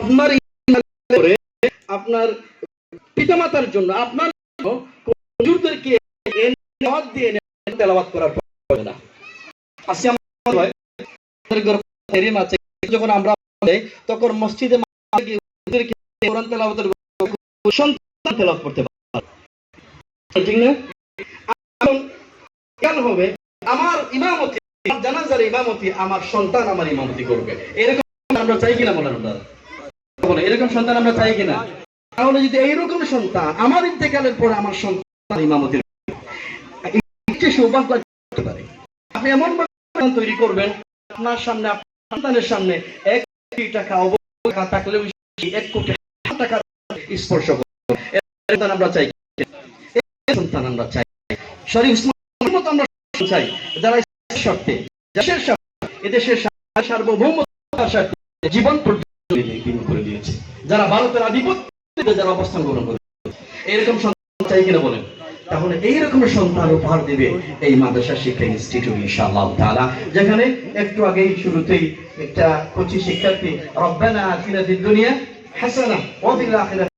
আপনার আপনার পিতামাতার জন্য আপনার হুজুরদেরকে দিয়ে তেলাওয়াত করার প্রয়োজন না। আজকে যখন আমরা তখন মসজিদে কোরআন তেলাওয়াতের সন্তান তেলাওয়াত করতে পারে, ঠিক না? এখন হবে আমার ইমামতি, জানাজার ইমামতি আমার সন্তান আমার ইমামতি করবে, এরকম আমরা চাই কিনা বলেন? আমরা এরকম সন্তান আমরা চাই কিনা? তাহলে যদি এইরকম সন্তান আমার ইন্তেকালের পরে আমার সন্তান ইমামতি সৌভাগ্য করতে পারে, আপনি এমন তৈরি করবেন আপনার সামনে, আপনার সন্তানের সামনে 1 কোটি টাকা অবকাশ থাকলেও 1 কোটি টাকা স্পর্শ করবে। আমরা চাই সন্তান, আমরা চাই শরীফ মতো আমরা চাই, যারা শর্তে দেশের এদেশের সার্বভৌমত্বের সাথে জীবন করে দিয়েছে, যারা ভারতের আধিপত্যে যারা অবস্থান গ্রহণ করে, এরকম সন্তান চাই কিনা বলেন? তাহলে এইরকম সন্তান উপহার দেবে এই মাদ্রাসা শিক্ষা ইনস্টিটিউট ইনশাআল্লাহ তাআলা, যেখানে একটু আগেই শুরুতেই একটা কোচি শিক্ষার্থী রব্বানা আতিনা ফিদ দুনিয়া হাসানাহ ওয়া ফিল আখিরাতি